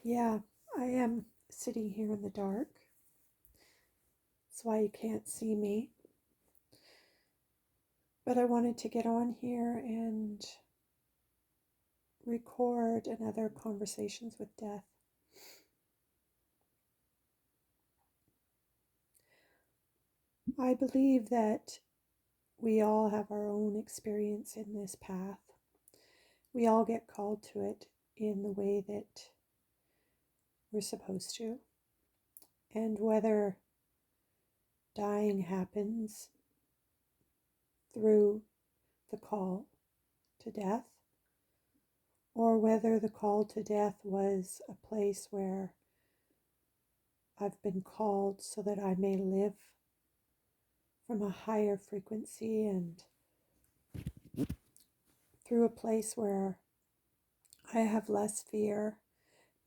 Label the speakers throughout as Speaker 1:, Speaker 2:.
Speaker 1: Yeah, I am sitting here in the dark. That's why you can't see me. But I wanted to get on here and record another Conversations with Death. I believe that we all have our own experience in this path. We all get called to it in the way that we're supposed to. And whether dying happens through the call to death, or whether the call to death was a place where I've been called so that I may live from a higher frequency and through a place where I have less fear,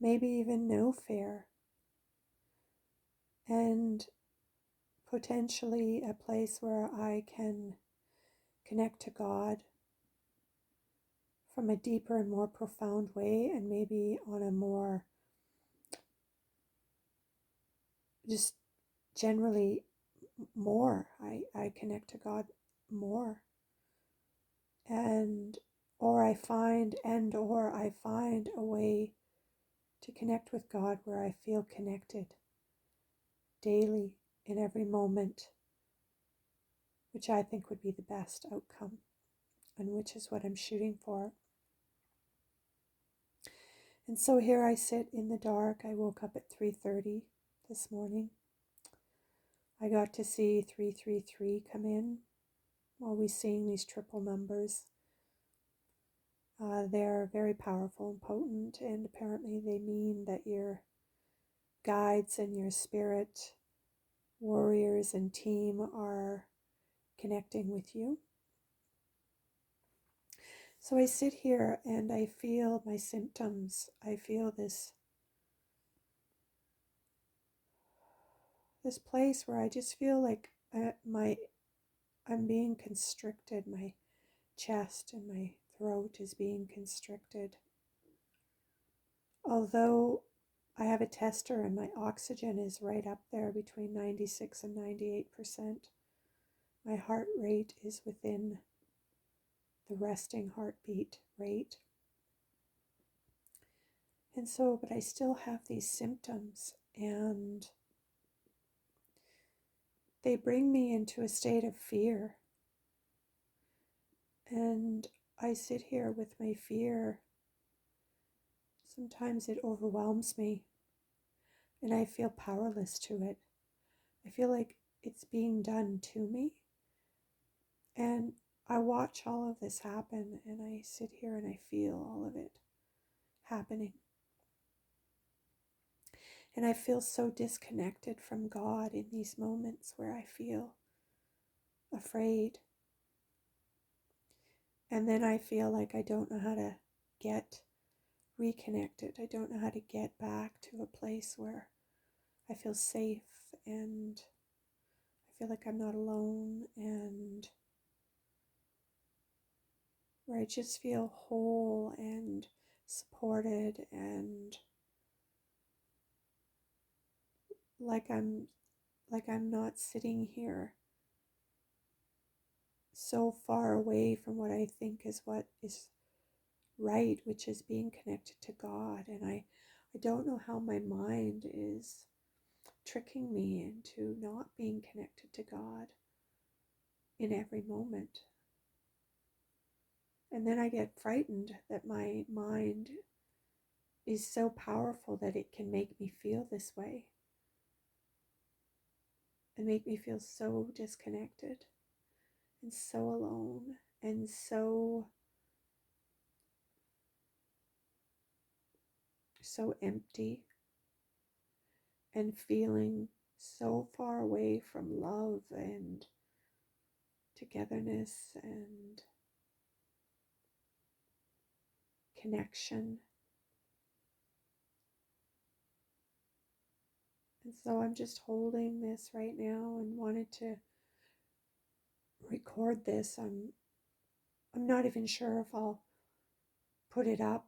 Speaker 1: maybe even no fear, and potentially a place where I can connect to God from a deeper and more profound way, and maybe on a more just generally more. I connect to God more. Or I find a way to connect with God where I feel connected daily in every moment, which I think would be the best outcome, and which is what I'm shooting for. And so here I sit in the dark. I woke up at 3:30 this morning. I got to see 333 come in. Always seeing these triple numbers. They're very powerful and potent, and apparently they mean that your guides and your spirit warriors and team are connecting with you. So I sit here and I feel my symptoms. I feel this place where I just feel like I'm being constricted. My chest and my throat is being constricted. Although I have a tester and my oxygen is right up there between 96 and 98%, my heart rate is within the resting heartbeat rate. And so, but I still have these symptoms, and they bring me into a state of fear. And I sit here with my fear. Sometimes it overwhelms me, and I feel powerless to it. I feel like it's being done to me. And I watch all of this happen, and I sit here and I feel all of it happening. And I feel so disconnected from God in these moments where I feel afraid. And then I feel like I don't know how to get reconnected. I don't know how to get back to a place where I feel safe and I feel like I'm not alone, and where I just feel whole and supported, and like I'm not sitting here so far away from what I think is what is right, which is being connected to God. And I don't know how my mind is tricking me into not being connected to God in every moment. And then I get frightened that my mind is so powerful that it can make me feel this way and make me feel so disconnected and so alone and so empty, and feeling so far away from love and togetherness and connection. And so I'm just holding this right now and wanted to record this. I'm not even sure if I'll put it up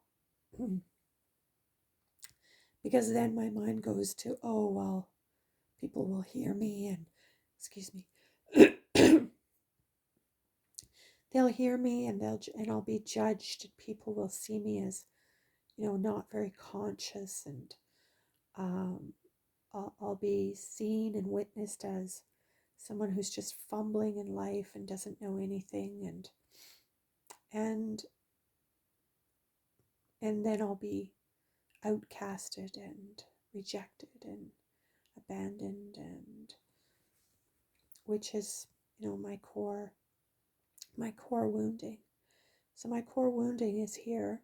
Speaker 1: Because then my mind goes to, oh, well, people will hear me and, excuse me, they'll hear me and I'll be judged. People will see me as, not very conscious, and I'll be seen and witnessed as someone who's just fumbling in life and doesn't know anything, and then I'll be outcasted and rejected and abandoned, and which is, my core wounding. So my core wounding is here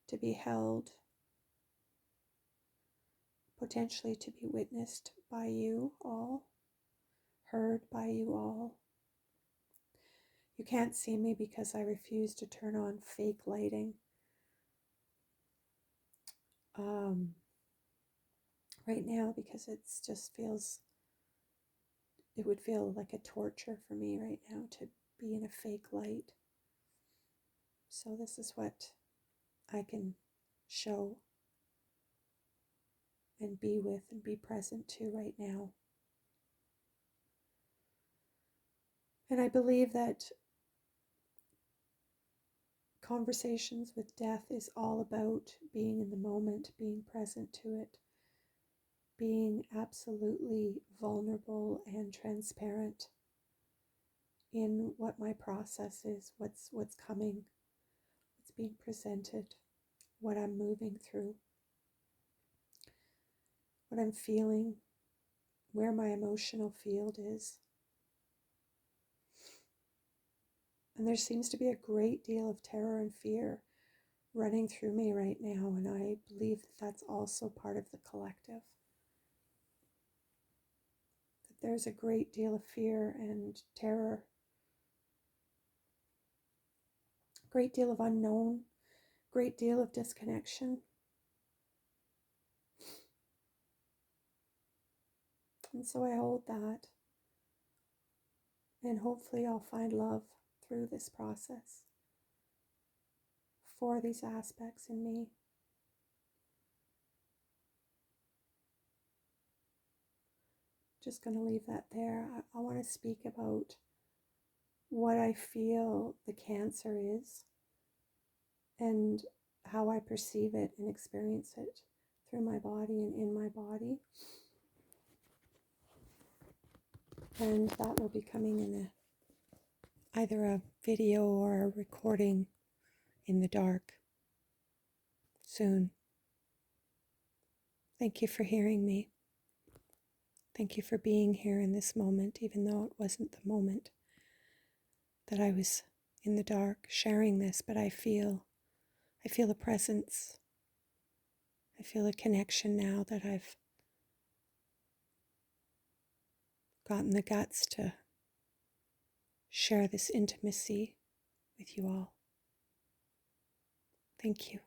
Speaker 1: to be held, potentially to be witnessed by you all, heard by you all. You can't see me because I refuse to turn on fake lighting. Right now, because it would feel like a torture for me right now to be in a fake light. So this is what I can show and be with and be present to right now. And I believe that conversations with death is all about being in the moment, being present to it, being absolutely vulnerable and transparent in what my process is, what's coming, what's being presented, what I'm moving through, what I'm feeling, where my emotional field is. And there seems to be a great deal of terror and fear running through me right now, and I believe that that's also part of the collective. That there's a great deal of fear and terror, great deal of unknown, great deal of disconnection. And so I hold that, and hopefully I'll find love through this process for these aspects in me. Just going to leave that there. I want to speak about what I feel the cancer is and how I perceive it and experience it through my body and in my body. And that will be coming in either a video or a recording in the dark soon. Thank you for hearing me. Thank you for being here in this moment, even though it wasn't the moment that I was in the dark sharing this, but I feel a presence. I feel a connection now that I've gotten the guts to share this intimacy with you all. Thank you.